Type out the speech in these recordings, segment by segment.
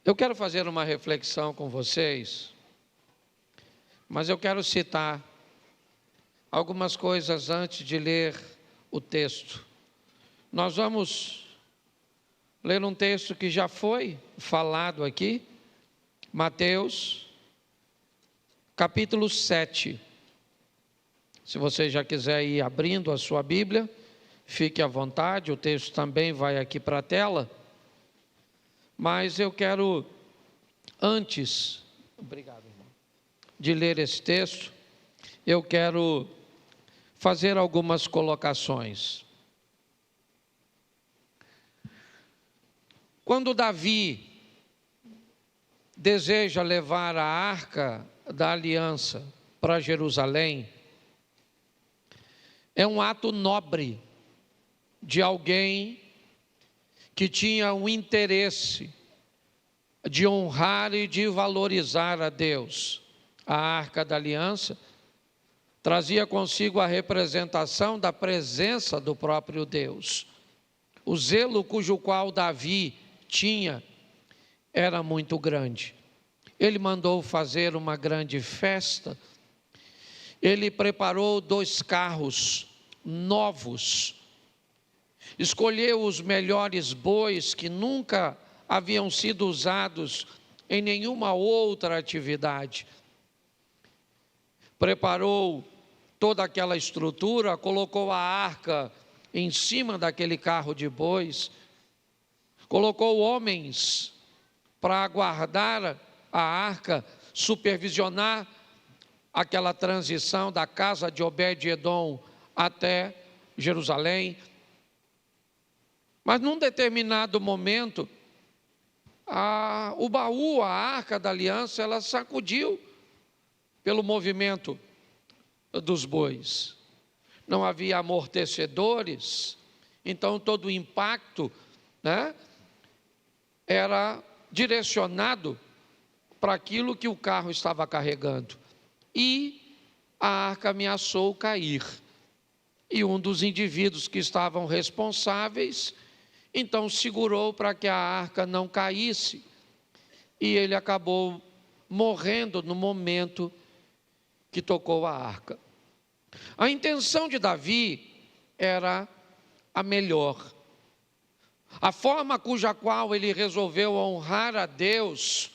Eu quero fazer uma reflexão com vocês, mas eu quero citar algumas coisas antes de ler o texto. Nós vamos ler um texto que já foi falado aqui, Mateus, capítulo 7. Se você já quiser ir abrindo a sua Bíblia, fique à vontade, o texto também vai aqui para a tela. Mas eu quero, antes, obrigado, irmão, de ler esse texto, eu quero fazer algumas colocações. Quando Davi deseja levar a arca da aliança para Jerusalém, é um ato nobre de alguém que tinha um interesse de honrar e de valorizar a Deus. A arca da aliança trazia consigo a representação da presença do próprio Deus. O zelo cujo qual Davi tinha era muito grande. Ele mandou fazer uma grande festa. Ele preparou 2 carros novos, escolheu os melhores bois que nunca haviam sido usados em nenhuma outra atividade. Preparou toda aquela estrutura, colocou a arca em cima daquele carro de bois, colocou homens para guardar a arca, supervisionar aquela transição da casa de Obed-Edom até Jerusalém. Mas num determinado momento, o baú, a arca da aliança, ela sacudiu pelo movimento dos bois. Não havia amortecedores, então todo o impacto, era direcionado para aquilo que o carro estava carregando. E a arca ameaçou cair. E um dos indivíduos que estavam responsáveis, então segurou para que a arca não caísse. E ele acabou morrendo no momento que tocou a arca. A intenção de Davi era a melhor. A forma cuja qual ele resolveu honrar a Deus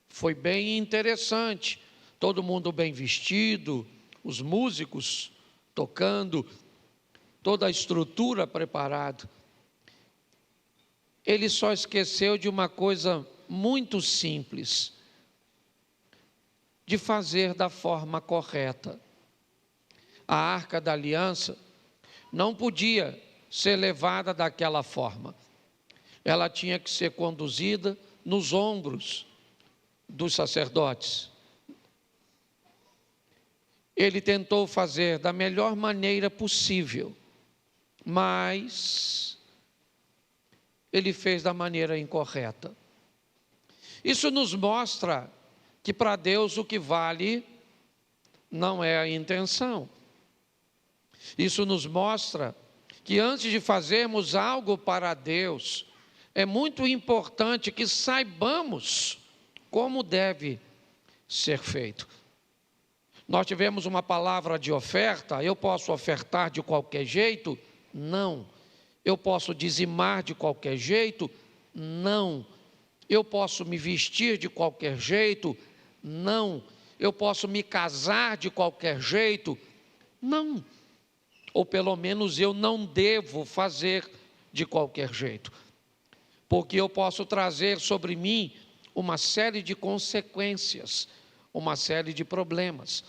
foi bem interessante. Todo mundo bem vestido, os músicos tocando, toda a estrutura preparada. Ele só esqueceu de uma coisa muito simples, de fazer da forma correta. A arca da aliança não podia ser levada daquela forma. Ela tinha que ser conduzida nos ombros dos sacerdotes. Ele tentou fazer da melhor maneira possível, mas ele fez da maneira incorreta. Isso nos mostra que para Deus o que vale não é a intenção. Isso nos mostra que antes de fazermos algo para Deus, é muito importante que saibamos como deve ser feito. Nós tivemos uma palavra de oferta. Eu posso ofertar de qualquer jeito? Não. Eu posso dizimar de qualquer jeito? Não. Eu posso me vestir de qualquer jeito? Não. Eu posso me casar de qualquer jeito? Não. Ou pelo menos eu não devo fazer de qualquer jeito. Porque eu posso trazer sobre mim uma série de consequências, uma série de problemas.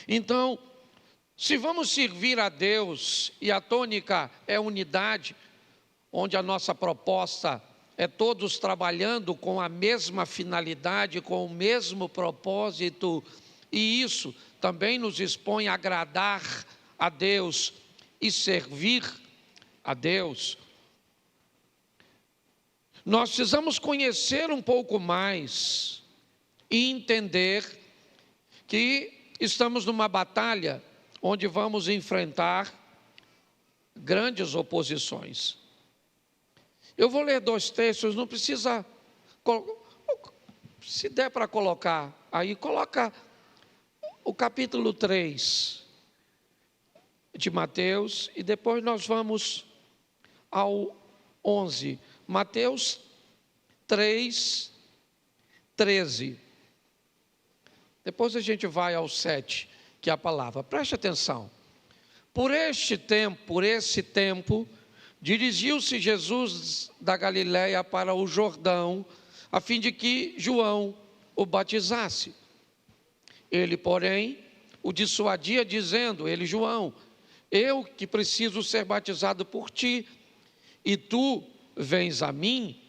Então, se vamos servir a Deus, e a tônica é unidade, onde a nossa proposta é todos trabalhando com a mesma finalidade, com o mesmo propósito, e isso também nos expõe a agradar a Deus e servir a Deus. Nós precisamos conhecer um pouco mais e entender que estamos numa batalha onde vamos enfrentar grandes oposições. Eu vou ler 2 textos, não precisa Se der para colocar, aí coloca o capítulo 3 de Mateus, e depois nós vamos ao 11. Mateus 3, 13. Depois a gente vai ao 7, que é a palavra. Preste atenção. Por esse tempo, dirigiu-se Jesus da Galiléia para o Jordão, a fim de que João o batizasse. Ele, porém, o dissuadia, dizendo, ele, João, eu que preciso ser batizado por ti, e tu vens a mim?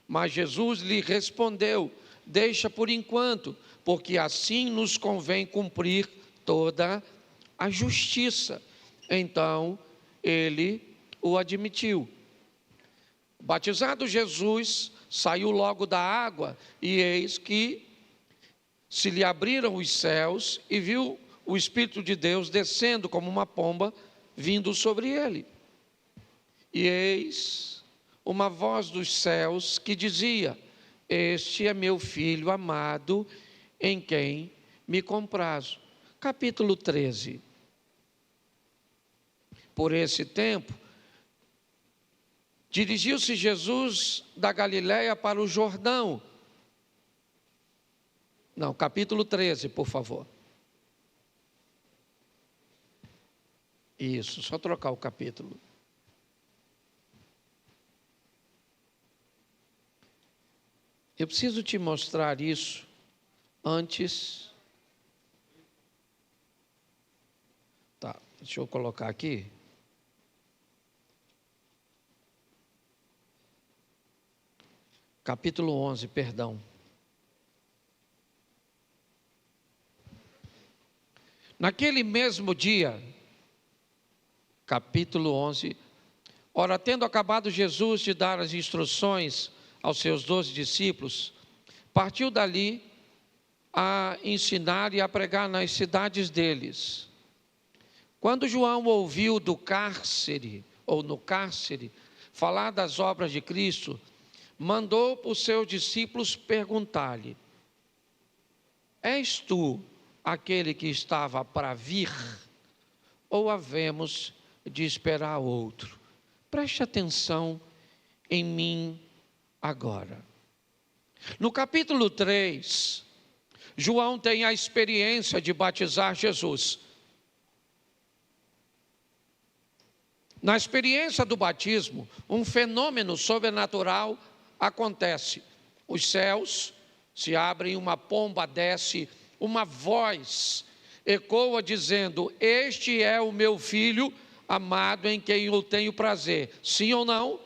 Mas Jesus lhe respondeu, deixa por enquanto, porque assim nos convém cumprir toda a justiça. Então, ele o admitiu. Batizado Jesus, saiu logo da água, e eis que se lhe abriram os céus, e viu o Espírito de Deus descendo como uma pomba, vindo sobre ele. E eis uma voz dos céus que dizia, este é meu filho amado, em quem me comprazo. Capítulo 13. Por esse tempo, dirigiu-se Jesus da Galiléia para o Jordão. Não, capítulo 13, por favor. Isso, só trocar o capítulo. Eu preciso te mostrar isso antes. Tá, deixa eu colocar aqui. Capítulo 11, perdão. Naquele mesmo dia, capítulo 11, ora, tendo acabado Jesus de dar as instruções aos seus 12 discípulos, partiu dali a ensinar e a pregar nas cidades deles. Quando João ouviu do cárcere, ou no cárcere, falar das obras de Cristo, mandou os seus discípulos perguntar-lhe, és tu aquele que estava para vir, ou havemos de esperar outro? Preste atenção em mim agora. No capítulo 3, João tem a experiência de batizar Jesus. Na experiência do batismo, um fenômeno sobrenatural acontece. Os céus se abrem, uma pomba desce, uma voz ecoa dizendo, este é o meu filho amado em quem eu tenho prazer. Sim ou não?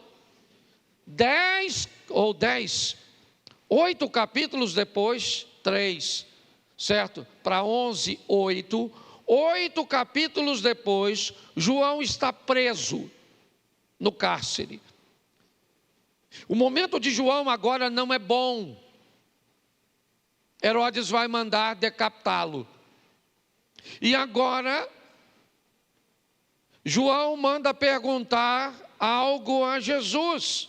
8 capítulos depois, 3, certo? Para 11, 8 capítulos depois, João está preso no cárcere. O momento de João agora não é bom. Herodes vai mandar decapitá-lo. E agora, João manda perguntar algo a Jesus.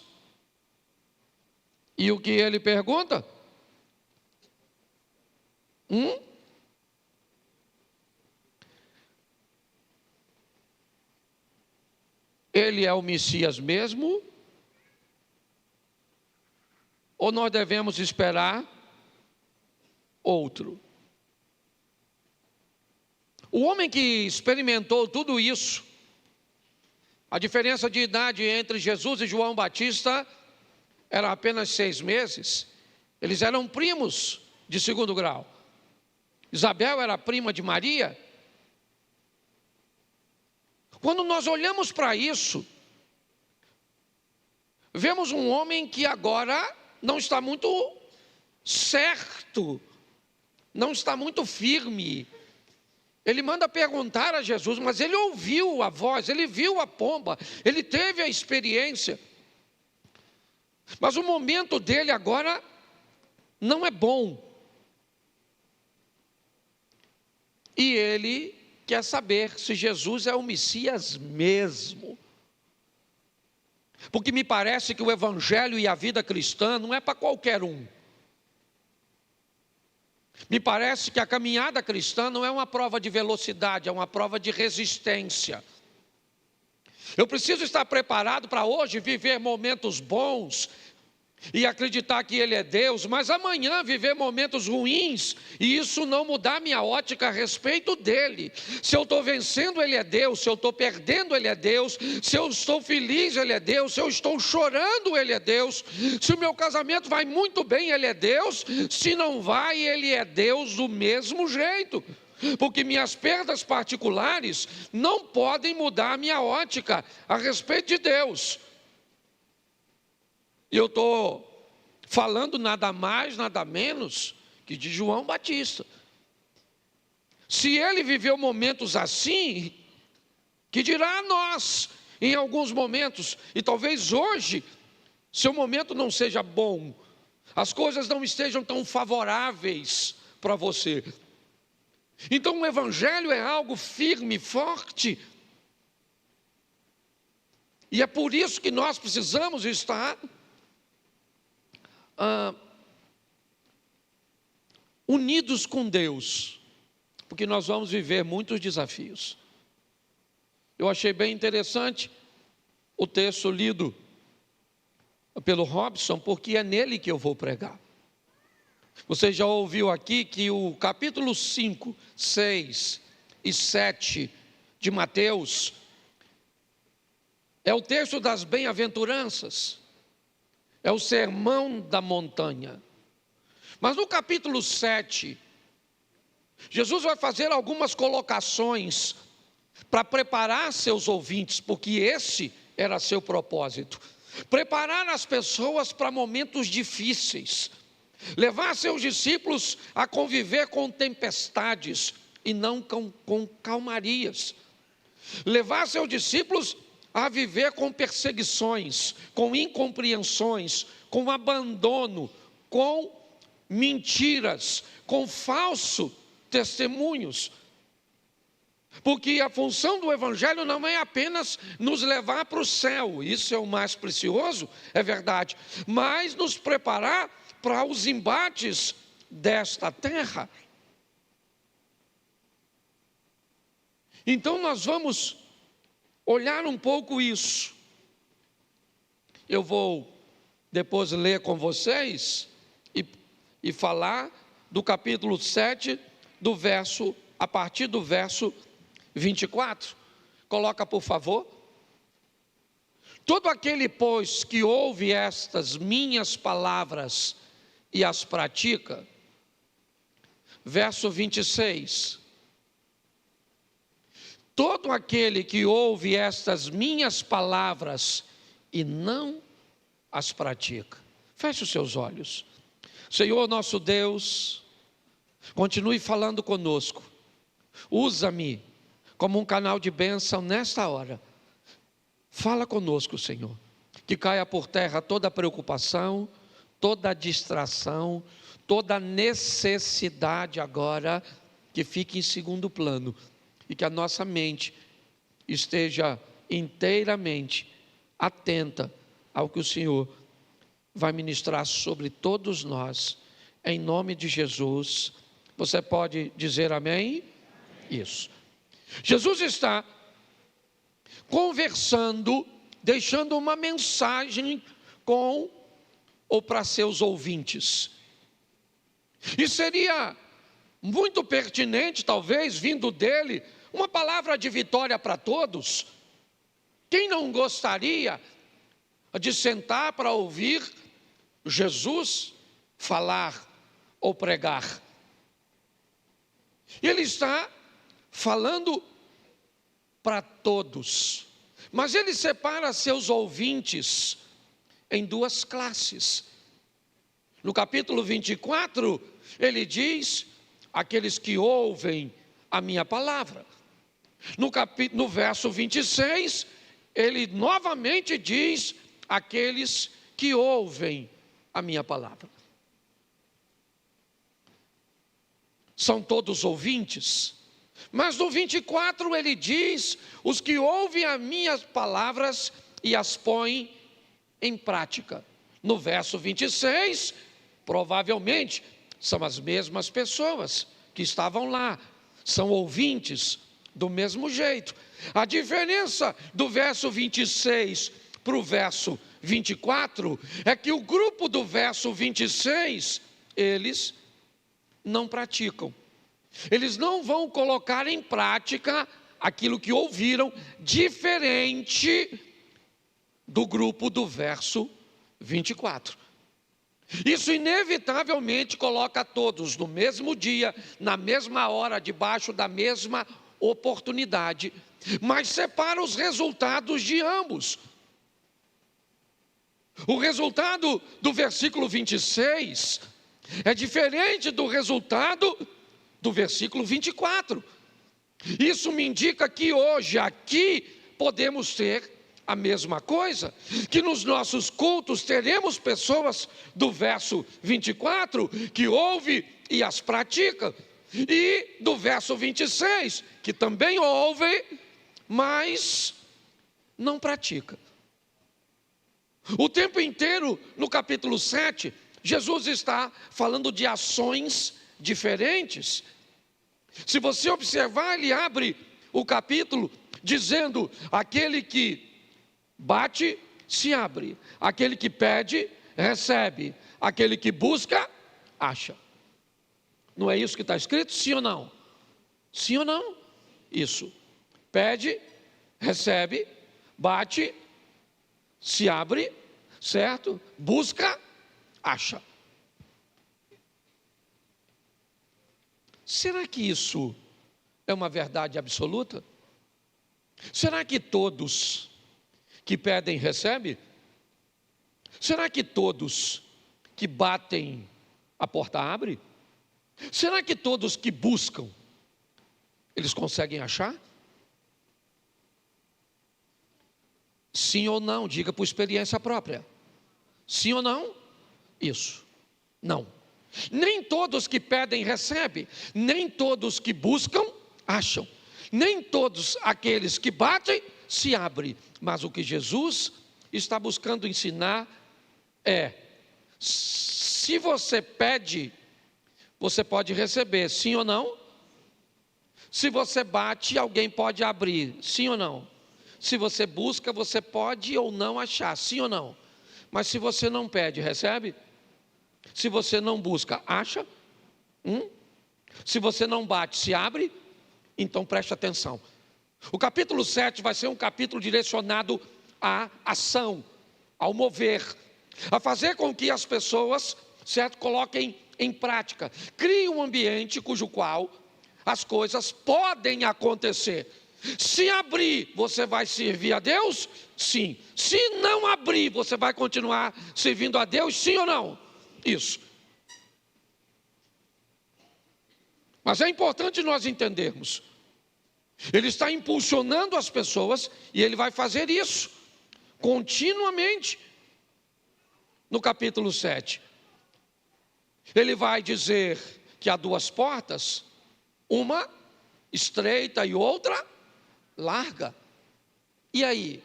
E o que ele pergunta? Ele é o Messias mesmo? Ou nós devemos esperar outro? O homem que experimentou tudo isso, a diferença de idade entre Jesus e João Batista era apenas 6 meses. Eles eram primos de segundo grau. Isabel era prima de Maria. Quando nós olhamos para isso, vemos um homem que agora não está muito certo, não está muito firme. Ele manda perguntar a Jesus, mas ele ouviu a voz, ele viu a pomba, ele teve a experiência. Mas o momento dele agora não é bom. E ele quer saber se Jesus é o Messias mesmo. Porque me parece que o evangelho e a vida cristã não é para qualquer um. Me parece que a caminhada cristã não é uma prova de velocidade, é uma prova de resistência. Eu preciso estar preparado para hoje viver momentos bons e acreditar que Ele é Deus, mas amanhã viver momentos ruins e isso não mudar minha ótica a respeito dEle. Se eu estou vencendo, Ele é Deus; se eu estou perdendo, Ele é Deus; se eu estou feliz, Ele é Deus; se eu estou chorando, Ele é Deus; se o meu casamento vai muito bem, Ele é Deus; se não vai, Ele é Deus do mesmo jeito. Porque minhas perdas particulares não podem mudar a minha ótica a respeito de Deus. E eu estou falando nada mais, nada menos que de João Batista. Se ele viveu momentos assim, que dirá a nós em alguns momentos, e talvez hoje, seu momento não seja bom, as coisas não estejam tão favoráveis para você. Então o evangelho é algo firme, forte, e é por isso que nós precisamos estar unidos com Deus, porque nós vamos viver muitos desafios. Eu achei bem interessante o texto lido pelo Robson, porque é nele que eu vou pregar. Você já ouviu aqui que o capítulo 5, 6 e 7 de Mateus é o texto das bem-aventuranças. É o sermão da montanha. Mas no capítulo 7, Jesus vai fazer algumas colocações para preparar seus ouvintes, porque esse era seu propósito. Preparar as pessoas para momentos difíceis. Levar seus discípulos a conviver com tempestades e não com calmarias. Levar seus discípulos a viver com perseguições, com incompreensões, com abandono, com mentiras, com falsos testemunhos. Porque a função do evangelho não é apenas nos levar para o céu, isso é o mais precioso, é verdade, mas nos preparar para os embates desta terra. Então nós vamos olhar um pouco isso. Eu vou depois ler com vocês e falar do capítulo 7, a partir do verso 24. Coloca, por favor. Todo aquele, pois, que ouve estas minhas palavras e as pratica. Verso 26. Todo aquele que ouve estas minhas palavras e não as pratica. Feche os seus olhos. Senhor nosso Deus, continue falando conosco. Usa-me como um canal de bênção nesta hora. Fala conosco, Senhor. Que caia por terra toda preocupação, toda distração, toda necessidade agora, que fique em segundo plano. E que a nossa mente esteja inteiramente atenta ao que o Senhor vai ministrar sobre todos nós, em nome de Jesus. Você pode dizer amém? Isso. Jesus está conversando, deixando uma mensagem com ou para seus ouvintes. E seria muito pertinente, talvez, vindo dele, uma palavra de vitória para todos. Quem não gostaria de sentar para ouvir Jesus falar ou pregar? Ele está falando para todos, mas ele separa seus ouvintes em duas classes. No capítulo 24, ele diz: aqueles que ouvem a minha palavra. No verso 26, ele novamente diz: aqueles que ouvem a minha palavra. São todos ouvintes. Mas no 24 ele diz: os que ouvem as minhas palavras e as põem em prática. No verso 26, provavelmente são as mesmas pessoas que estavam lá, são ouvintes do mesmo jeito. A diferença do verso 26 para o verso 24 é que o grupo do verso 26, eles não praticam. Eles não vão colocar em prática aquilo que ouviram, diferente do grupo do verso 24. Isso inevitavelmente coloca todos no mesmo dia, na mesma hora, debaixo da mesma oportunidade, mas separa os resultados de ambos. O resultado do versículo 26 é diferente do resultado do versículo 24. Isso me indica que hoje aqui podemos ter a mesma coisa, que nos nossos cultos teremos pessoas do verso 24 que ouvem e as praticam, e do verso 26 que também ouvem, mas não pratica. O tempo inteiro no capítulo 7, Jesus está falando de ações diferentes. Se você observar, ele abre o capítulo dizendo: aquele que bate, se abre; aquele que pede, recebe; aquele que busca, acha. Não é isso que está escrito? Sim ou não? Sim ou não? Isso. Pede, recebe; bate, se abre, certo? Busca, acha. Será que isso é uma verdade absoluta? Será que todos que pedem recebem? Será que todos que batem a porta abre? Será que todos que buscam eles conseguem achar? Sim ou não? Diga por experiência própria. Sim ou não? Isso. Não. Nem todos que pedem recebem, nem todos que buscam acham, nem todos aqueles que batem se abrem. Mas o que Jesus está buscando ensinar é: se você pede, você pode receber, sim ou não? Se você bate, alguém pode abrir, sim ou não? Se você busca, você pode ou não achar, sim ou não? Mas se você não pede, recebe? Se você não busca, acha? Se você não bate, se abre? Então preste atenção. O capítulo 7 vai ser um capítulo direcionado à ação, ao mover, a fazer com que as pessoas, certo, coloquem em prática, criem um ambiente cujo qual as coisas podem acontecer. Se abrir, você vai servir a Deus? Sim. Se não abrir, você vai continuar servindo a Deus? Sim ou não? Isso. Mas é importante nós entendermos, ele está impulsionando as pessoas e ele vai fazer isso continuamente. No capítulo 7, ele vai dizer que há duas portas, uma estreita e outra larga. E aí?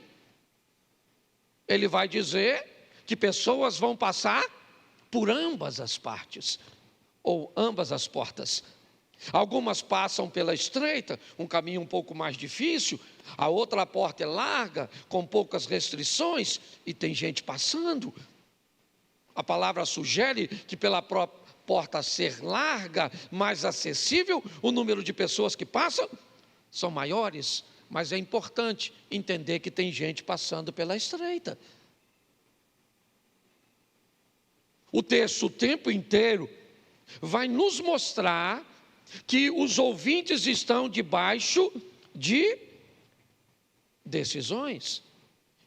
Ele vai dizer que pessoas vão passar por ambas as partes, ou ambas as portas. Algumas passam pela estreita, um caminho um pouco mais difícil, a outra porta é larga, com poucas restrições, e tem gente passando. A palavra sugere que pela porta ser larga, mais acessível, o número de pessoas que passam são maiores, mas é importante entender que tem gente passando pela estreita. O texto o tempo inteiro vai nos mostrar que os ouvintes estão debaixo de decisões.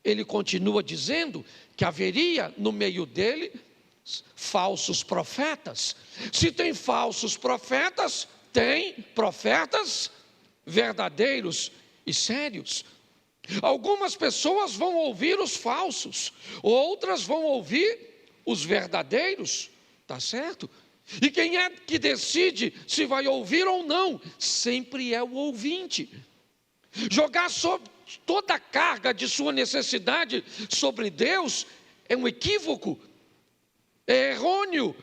Ele continua dizendo que haveria no meio dele falsos profetas. Se tem falsos profetas, tem profetas verdadeiros e sérios. Algumas pessoas vão ouvir os falsos, outras vão ouvir os verdadeiros, tá certo? E quem é que decide se vai ouvir ou não? Sempre é o ouvinte. Jogar toda a carga de sua necessidade sobre Deus é um equívoco, é errôneo.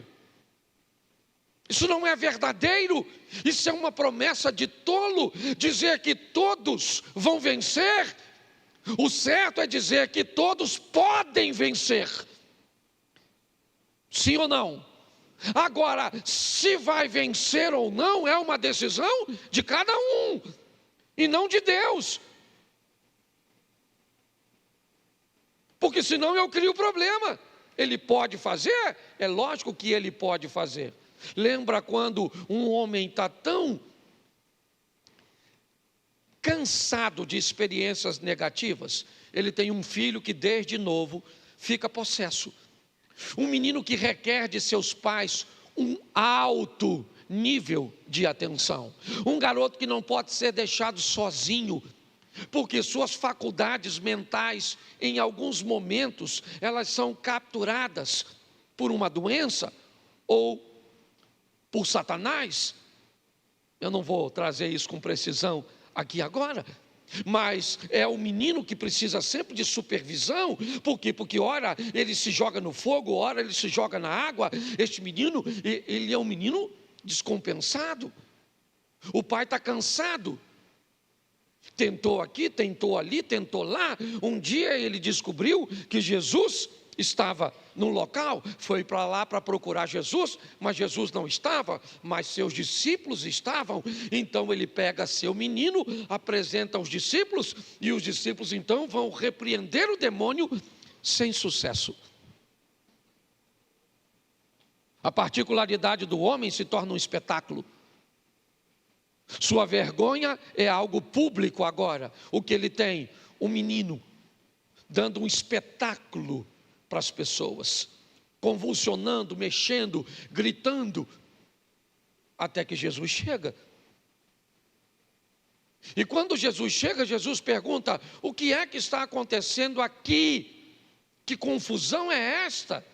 Isso não é verdadeiro, isso é uma promessa de tolo, dizer que todos vão vencer. O certo é dizer que todos podem vencer. Sim ou não? Agora, se vai vencer ou não, é uma decisão de cada um, e não de Deus. Porque senão eu crio problema. Ele pode fazer? É lógico que ele pode fazer. Lembra quando um homem está tão cansado de experiências negativas? Ele tem um filho que desde novo fica possesso. Um menino que requer de seus pais um alto nível de atenção. Um garoto que não pode ser deixado sozinho, porque suas faculdades mentais, em alguns momentos, elas são capturadas por uma doença ou por Satanás. Eu não vou trazer isso com precisão aqui agora, mas é o menino que precisa sempre de supervisão. Por quê? Porque ora ele se joga no fogo, ora ele se joga na água. Este menino, ele é um menino descompensado. O pai está cansado. Tentou aqui, tentou ali, tentou lá. Um dia ele descobriu que Jesus estava num local, foi para lá para procurar Jesus, mas Jesus não estava, mas seus discípulos estavam. Então ele pega seu menino, apresenta aos discípulos, e os discípulos então vão repreender o demônio sem sucesso. A particularidade do homem se torna um espetáculo. Sua vergonha é algo público agora. O que ele tem? Um menino dando um espetáculo para as pessoas, convulsionando, mexendo, gritando, até que Jesus chega. E quando Jesus chega, Jesus pergunta: o que é que está acontecendo aqui? Que confusão é esta?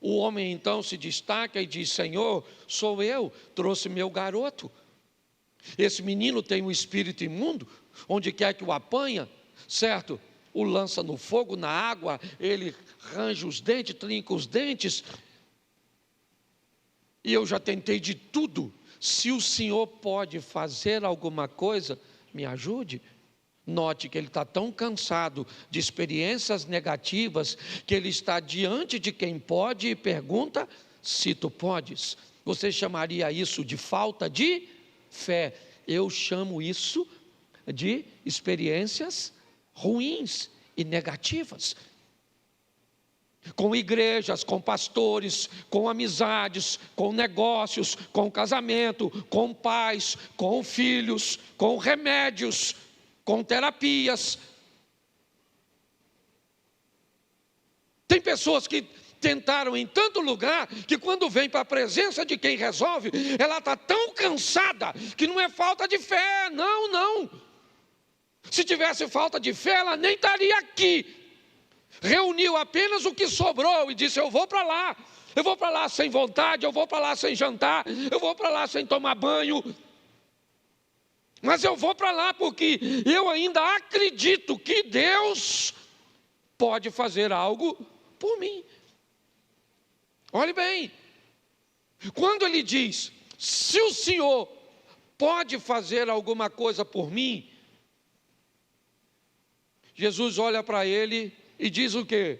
O homem então se destaca e diz: Senhor, sou eu, trouxe meu garoto. Esse menino tem um espírito imundo, onde quer que o apanha, certo? O lança no fogo, na água, ele range os dentes, trinca os dentes. E eu já tentei de tudo. Se o Senhor pode fazer alguma coisa, me ajude. Note que ele está tão cansado de experiências negativas, que ele está diante de quem pode e pergunta: se tu podes. Você chamaria isso de falta de fé? Eu chamo isso de experiências ruins e negativas. Com igrejas, com pastores, com amizades, com negócios, com casamento, com pais, com filhos, com remédios, com terapias. Tem pessoas que tentaram em tanto lugar, que quando vem para a presença de quem resolve, ela está tão cansada, que não é falta de fé, não. Se tivesse falta de fé, ela nem estaria aqui. Reuniu apenas o que sobrou e disse: eu vou para lá sem vontade, eu vou para lá sem jantar, eu vou para lá sem tomar banho, mas eu vou para lá porque eu ainda acredito que Deus pode fazer algo por mim. Olhe bem, quando ele diz: se o Senhor pode fazer alguma coisa por mim, Jesus olha para ele e diz o quê?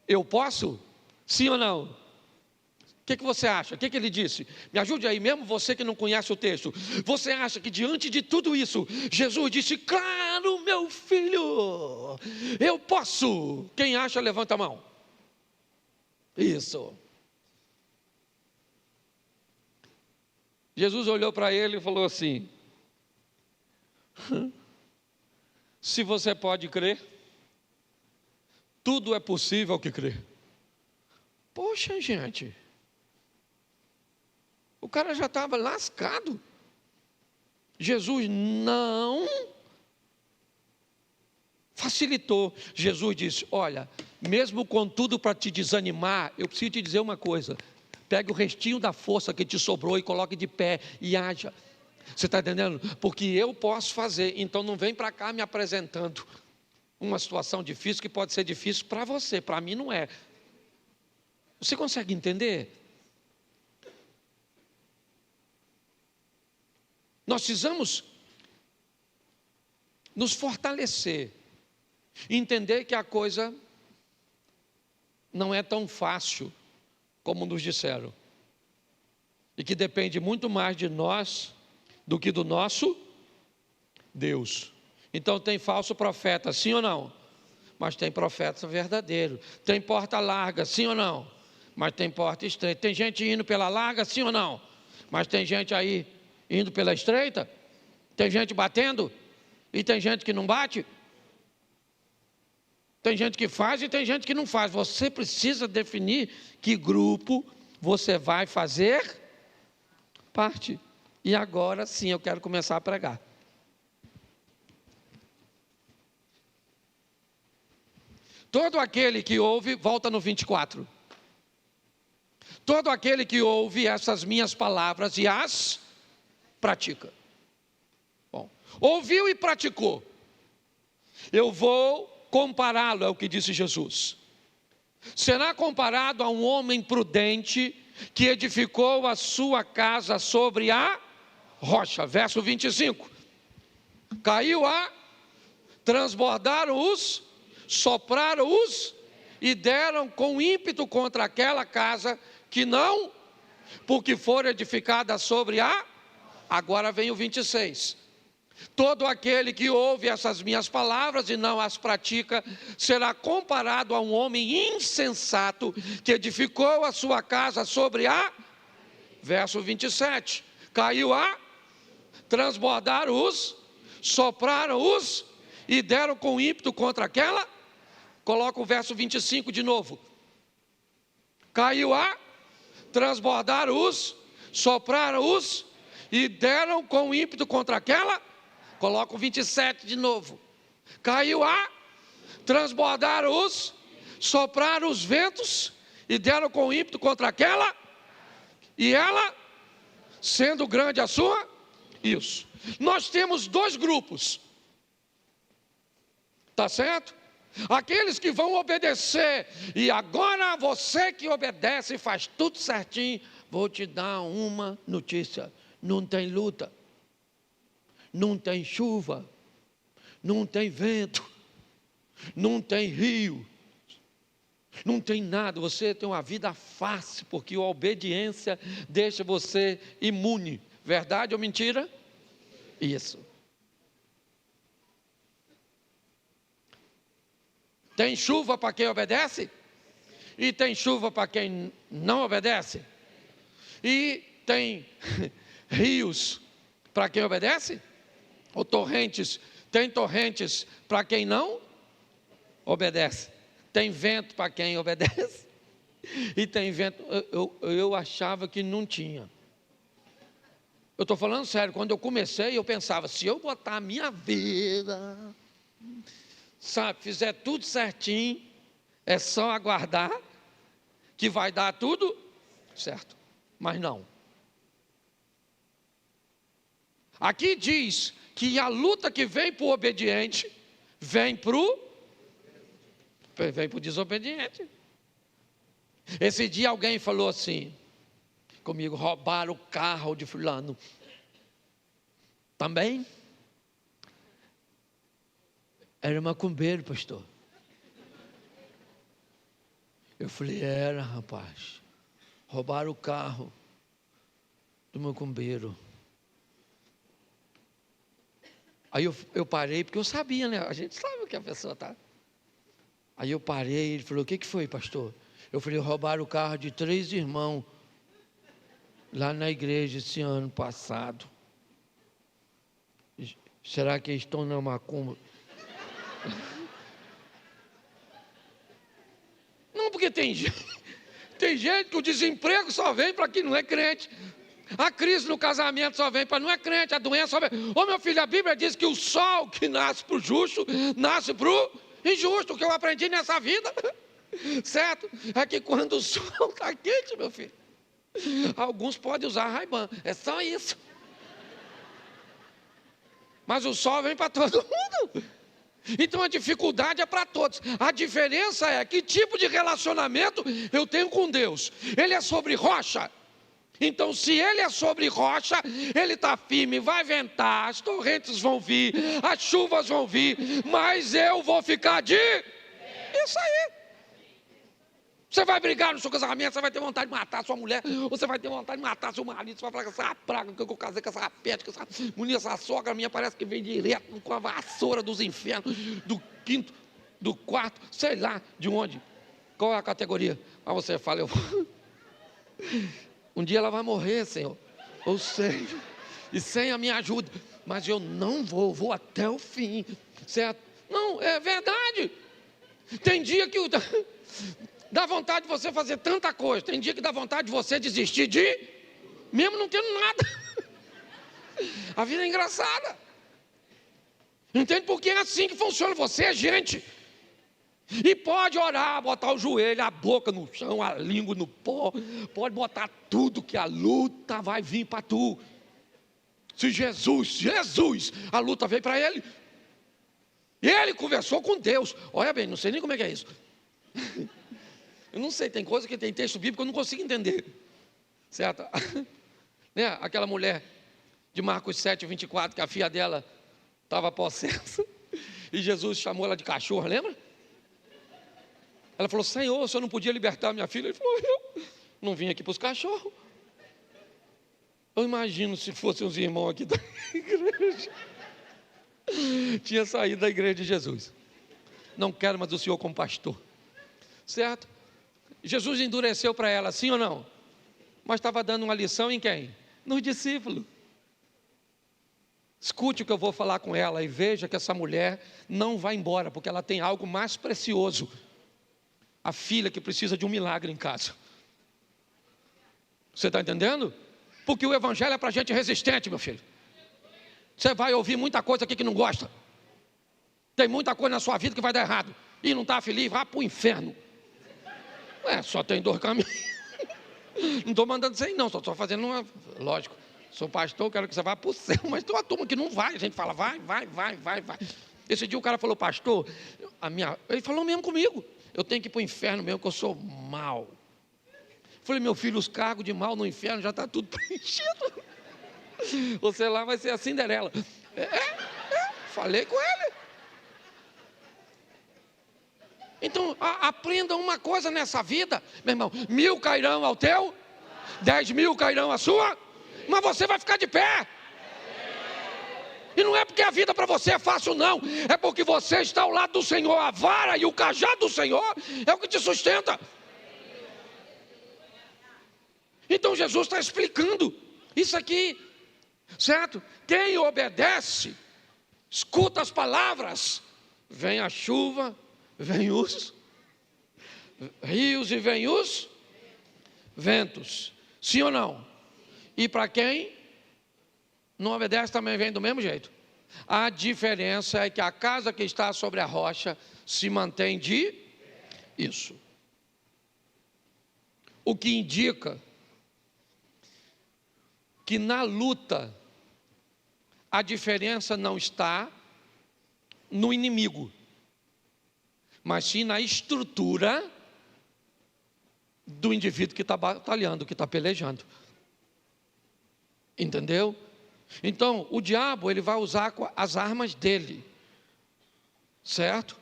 Eu posso? Sim ou não? O que você acha? O que ele disse? Me ajude aí, mesmo você que não conhece o texto. Você acha que diante de tudo isso, Jesus disse: claro, meu filho, eu posso. Quem acha, levanta a mão. Isso. Jesus olhou para ele e falou assim: se você pode crer, tudo é possível que crê. Poxa, gente, o cara já estava lascado. Jesus não facilitou. Jesus disse: olha, mesmo com tudo para te desanimar, eu preciso te dizer uma coisa: pegue o restinho da força que te sobrou e coloque de pé e haja. Você está entendendo? Porque eu posso fazer, então não vem para cá me apresentando uma situação difícil que pode ser difícil para você, para mim não é. Você consegue entender? Nós precisamos nos fortalecer, entender que a coisa não é tão fácil como nos disseram, e que depende muito mais de nós do que do nosso Deus. Então tem falso profeta, sim ou não? Mas tem profeta verdadeiro. Tem porta larga, sim ou não? Mas tem porta estreita. Tem gente indo pela larga, sim ou não? Mas tem gente aí indo pela estreita? Tem gente batendo? E tem gente que não bate? Tem gente que faz e tem gente que não faz. Você precisa definir que grupo você vai fazer parte. E agora sim eu quero começar a pregar. Todo aquele que ouve, volta no 24. Todo aquele que ouve essas minhas palavras e as pratica. Bom, ouviu e praticou. Eu vou compará-lo, é o que disse Jesus. Será comparado a um homem prudente que edificou a sua casa sobre a rocha. Verso 25. Caiu transbordaram sopraram e deram com ímpeto contra aquela casa que não, porque fora edificada sobre a... Agora vem o 26. Todo aquele que ouve essas minhas palavras e não as pratica, será comparado a um homem insensato que edificou a sua casa sobre a... Verso 27. Caiu transbordaram sopraram e deram com ímpeto contra aquela... Coloca o verso 25 de novo. Caiu transbordaram sopraram e deram com ímpeto contra aquela... Coloca o 27 de novo. Caiu transbordaram sopraram os ventos e deram com ímpeto contra aquela... E ela, sendo grande a sua... Isso. Nós temos dois grupos. Tá certo? Aqueles que vão obedecer, e agora você que obedece e faz tudo certinho, vou te dar uma notícia: não tem luta, não tem chuva, não tem vento, não tem rio, não tem nada, você tem uma vida fácil, porque a obediência deixa você imune. Verdade ou mentira? Isso. Tem chuva para quem obedece? E tem chuva para quem não obedece? E tem rios para quem obedece? Ou torrentes? Tem torrentes para quem não obedece? Tem vento para quem obedece? E tem vento... Eu achava que não tinha. Eu estou falando sério, quando eu comecei, eu pensava, se eu botar a minha vida... Sabe, fizer tudo certinho, é só aguardar que vai dar tudo certo. Mas não. Aqui diz que a luta que vem para o obediente, vem para o desobediente. Esse dia alguém falou assim comigo: roubaram o carro de fulano. Também? Era macumbeiro, pastor. Eu falei: era, rapaz. Roubaram o carro do macumbeiro. Aí eu parei, porque eu sabia, né? A gente sabe o que a pessoa está. Aí eu parei, ele falou: o que foi, pastor? Eu falei: roubaram o carro de 3 irmãos lá na igreja esse ano passado. Será que eles estão na macumba? Não, porque tem gente que o desemprego só vem para quem não é crente. A crise no casamento só vem para não é crente. A doença só vem. Ô meu filho, a Bíblia diz que o sol que nasce para o justo, nasce para o injusto. O que eu aprendi nessa vida, certo? É que quando o sol está quente, meu filho, alguns podem usar Ray-Ban. É só isso. Mas o sol vem para todo mundo. Então a dificuldade é para todos. A diferença é que tipo de relacionamento eu tenho com Deus. Ele é sobre rocha. Então, se ele é sobre rocha, ele está firme, vai ventar, as torrentes vão vir, as chuvas vão vir, mas eu vou ficar de... Isso aí. Você vai brigar no seu casamento, você vai ter vontade de matar sua mulher, ou você vai ter vontade de matar seu marido, você vai falar que essa praga que eu casei com essa peste, que essa mulher, essa sogra minha parece que vem direto com a vassoura dos infernos, do quinto, do quarto, sei lá de onde, qual é a categoria. Mas você fala, um dia ela vai morrer, Senhor, ou sei, e sem a minha ajuda, mas eu não vou até o fim, certo? Não, é verdade. Tem dia que dá vontade de você fazer tanta coisa, tem dia que dá vontade de você desistir mesmo não tendo nada. A vida é engraçada. Entende? Porque é assim que funciona, você é gente. E pode orar, botar o joelho, a boca no chão, a língua no pó, pode botar tudo que a luta vai vir para tu. Se Jesus, a luta veio para ele. E ele conversou com Deus. Olha bem, não sei nem como é que é isso. Eu não sei, tem coisa que tem texto bíblico que eu não consigo entender. Certo? Né? Aquela mulher de Marcos 7, 24, que a filha dela estava possessa. E Jesus chamou ela de cachorro, lembra? Ela falou, Senhor, o Senhor não podia libertar minha filha? Ele falou, eu não vim aqui para os cachorros. Eu imagino se fossem os irmãos aqui da igreja. Tinha saído da igreja de Jesus. Não quero mais o Senhor como pastor. Certo? Jesus endureceu para ela, sim ou não? Mas estava dando uma lição em quem? Nos discípulos. Escute o que eu vou falar com ela e veja que essa mulher não vai embora, porque ela tem algo mais precioso. A filha que precisa de um milagre em casa. Você está entendendo? Porque o evangelho é para gente resistente, meu filho. Você vai ouvir muita coisa aqui que não gosta. Tem muita coisa na sua vida que vai dar errado. E não está feliz, vá para o inferno. Só tem 2 caminhos. Não estou mandando você ir não, só estou fazendo uma... Lógico, sou pastor, quero que você vá para o céu. Mas tem uma turma que não vai, a gente fala, vai. Esse dia o cara falou, pastor, ele falou mesmo comigo. Eu tenho que ir para o inferno mesmo, que eu sou mau. Falei, meu filho, os cargos de mal no inferno já está tudo preenchido. Você lá vai ser a Cinderela. Falei com ele. Então, aprenda uma coisa nessa vida, meu irmão. 1000 cairão ao teu, 10.000 cairão à sua, mas você vai ficar de pé. E não é porque a vida para você é fácil, não. É porque você está ao lado do Senhor. A vara e o cajado do Senhor é o que te sustenta. Então Jesus está explicando isso aqui, certo? Quem obedece, escuta as palavras, vem a chuva, vem os rios e vem os ventos. Sim ou não? E para quem não obedece também vem do mesmo jeito. A diferença é que a casa que está sobre a rocha se mantém de isso. O que indica que na luta a diferença não está no inimigo, mas sim na estrutura do indivíduo que está batalhando, que está pelejando. Entendeu? Então, o diabo, ele vai usar as armas dele, certo?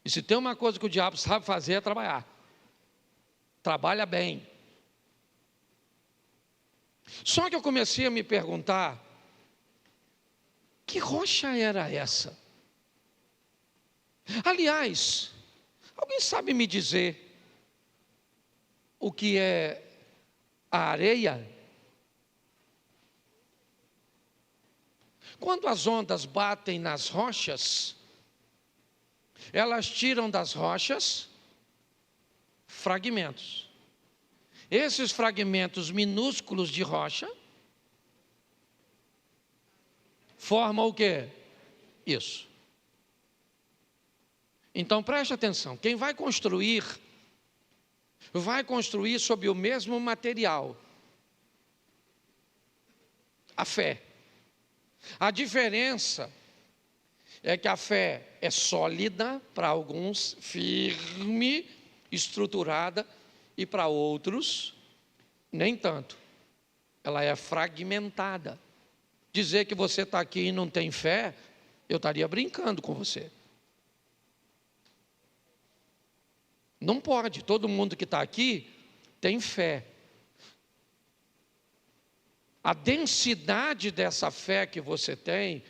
E se tem uma coisa que o diabo sabe fazer é trabalhar. Trabalha bem. Só que eu comecei a me perguntar, que rocha era essa? Aliás, alguém sabe me dizer o que é a areia? Quando as ondas batem nas rochas, elas tiram das rochas fragmentos. Esses fragmentos minúsculos de rocha formam o quê? Isso. Então preste atenção, quem vai construir sobre o mesmo material. A fé. A diferença é que a fé é sólida, para alguns firme, estruturada, e para outros nem tanto. Ela é fragmentada. Dizer que você está aqui e não tem fé, eu estaria brincando com você. Não pode, todo mundo que está aqui tem fé. A densidade dessa fé que você tem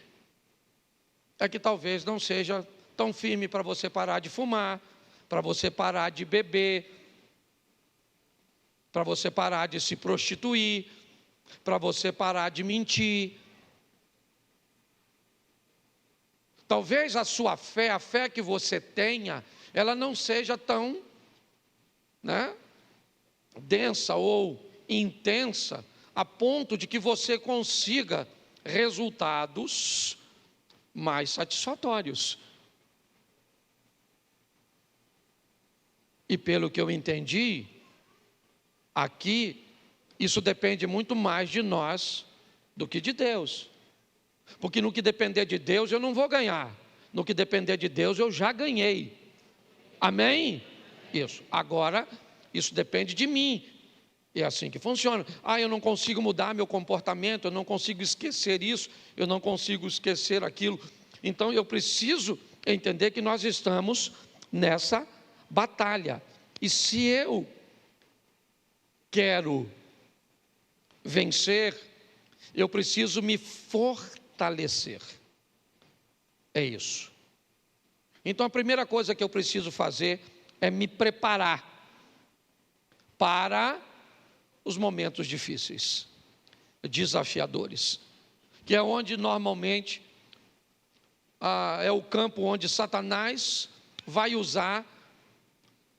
é que talvez não seja tão firme para você parar de fumar, para você parar de beber, para você parar de se prostituir, para você parar de mentir. Talvez a sua fé, a fé que você tenha, ela não seja tão, densa ou intensa, a ponto de que você consiga resultados mais satisfatórios. E pelo que eu entendi, aqui, isso depende muito mais de nós do que de Deus. Porque no que depender de Deus eu não vou ganhar. No que depender de Deus eu já ganhei. Amém? Isso. Agora, isso depende de mim. É assim que funciona. Eu não consigo mudar meu comportamento, eu não consigo esquecer isso, eu não consigo esquecer aquilo. Então eu preciso entender que nós estamos nessa batalha. E se eu quero vencer, eu preciso me fortalecer. É isso. Então a primeira coisa que eu preciso fazer é me preparar para os momentos difíceis, desafiadores, que é onde normalmente é o campo onde Satanás vai usar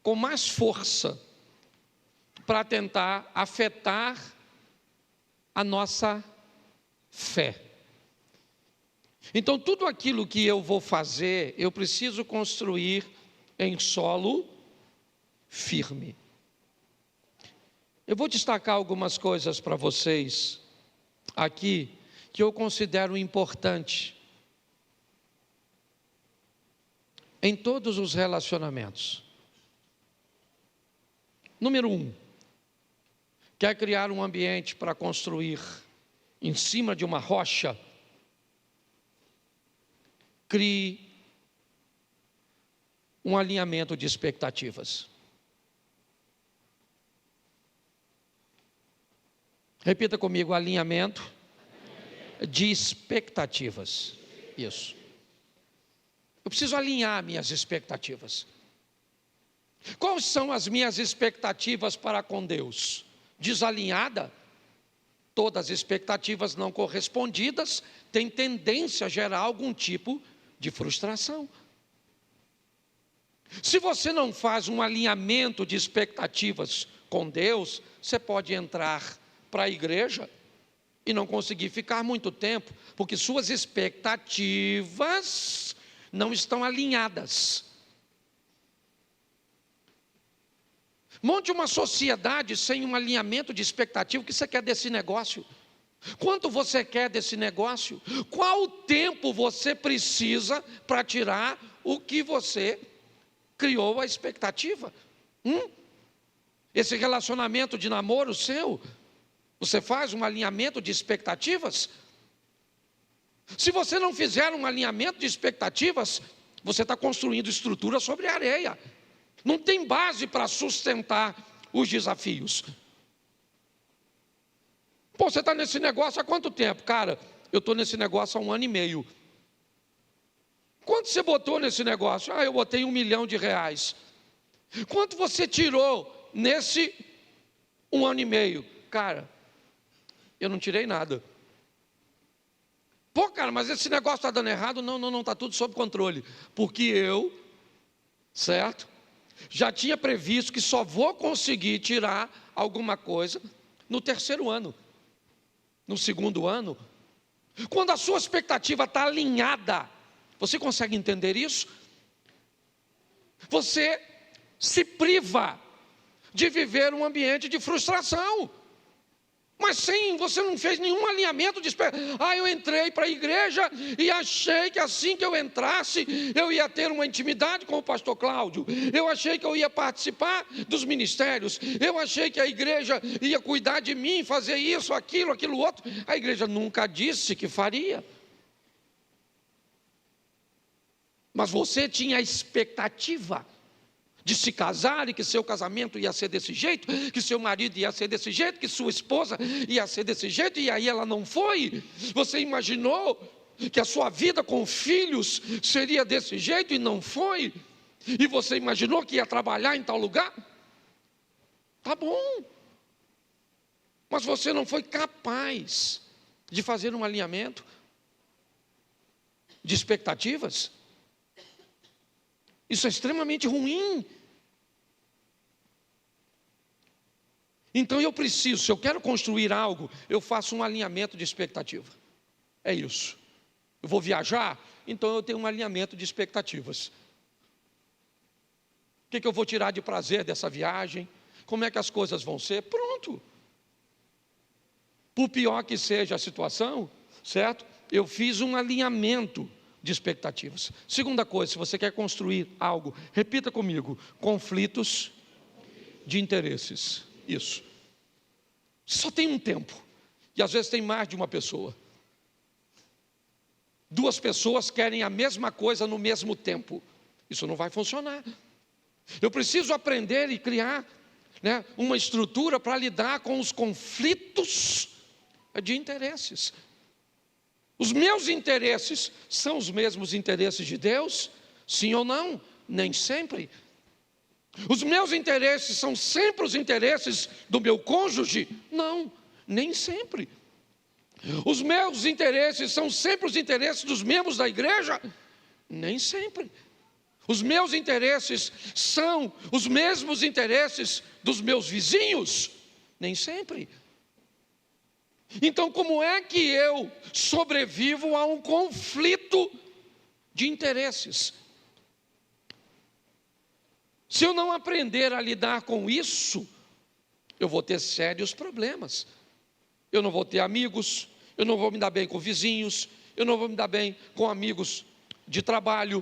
com mais força para tentar afetar a nossa fé. Então, tudo aquilo que eu vou fazer, eu preciso construir em solo firme. Eu vou destacar algumas coisas para vocês aqui que eu considero importante em todos os relacionamentos. Número 1, quer criar um ambiente para construir em cima de uma rocha? Crie um alinhamento de expectativas. Repita comigo: alinhamento de expectativas. Isso. Eu preciso alinhar minhas expectativas. Quais são as minhas expectativas para com Deus? Desalinhada? Todas as expectativas não correspondidas têm tendência a gerar algum tipo de frustração. Se você não faz um alinhamento de expectativas com Deus, você pode entrar para a igreja e não conseguir ficar muito tempo, porque suas expectativas não estão alinhadas. Monte uma sociedade sem um alinhamento de expectativa. O que você quer desse negócio? Quanto você quer desse negócio? Qual tempo você precisa para tirar o que você criou a expectativa? Esse relacionamento de namoro seu, você faz um alinhamento de expectativas? Se você não fizer um alinhamento de expectativas, você está construindo estrutura sobre areia. Não tem base para sustentar os desafios. Pô, você está nesse negócio há quanto tempo? Cara, eu estou nesse negócio há 1 ano e meio. Quanto você botou nesse negócio? Eu botei R$1 milhão. Quanto você tirou nesse 1 ano e meio? Cara, eu não tirei nada. Pô, cara, mas esse negócio está dando errado? Não, está tudo sob controle. Porque eu, certo? Já tinha previsto que só vou conseguir tirar alguma coisa no 3º ano. No 2º ano. Quando a sua expectativa está alinhada, você consegue entender isso? Você se priva de viver um ambiente de frustração. Mas você não fez nenhum alinhamento de eu entrei para a igreja e achei que assim que eu entrasse, eu ia ter uma intimidade com o pastor Cláudio. Eu achei que eu ia participar dos ministérios. Eu achei que a igreja ia cuidar de mim, fazer isso, aquilo outro. A igreja nunca disse que faria. Mas você tinha a expectativa de se casar e que seu casamento ia ser desse jeito, que seu marido ia ser desse jeito, que sua esposa ia ser desse jeito, e aí ela não foi. Você imaginou que a sua vida com filhos seria desse jeito e não foi? E você imaginou que ia trabalhar em tal lugar? Tá bom. Mas você não foi capaz de fazer um alinhamento de expectativas? Isso é extremamente ruim. Então eu preciso, se eu quero construir algo, eu faço um alinhamento de expectativa. É isso. Eu vou viajar, então eu tenho um alinhamento de expectativas. O que eu vou tirar de prazer dessa viagem? Como é que as coisas vão ser? Pronto. Por pior que seja a situação, certo? Eu fiz um alinhamento de expectativas. Segunda coisa, se você quer construir algo, repita comigo: conflitos de interesses. Isso. Só tem um tempo. E às vezes tem mais de uma pessoa. Duas pessoas querem a mesma coisa no mesmo tempo. Isso não vai funcionar. Eu preciso aprender e criar, uma estrutura para lidar com os conflitos de interesses. Os meus interesses são os mesmos interesses de Deus? Sim ou não? Nem sempre. Os meus interesses são sempre os interesses do meu cônjuge? Não, nem sempre. Os meus interesses são sempre os interesses dos membros da igreja? Nem sempre. Os meus interesses são os mesmos interesses dos meus vizinhos? Nem sempre. Então, como é que eu sobrevivo a um conflito de interesses? Se eu não aprender a lidar com isso, eu vou ter sérios problemas. Eu não vou ter amigos, eu não vou me dar bem com vizinhos, eu não vou me dar bem com amigos de trabalho,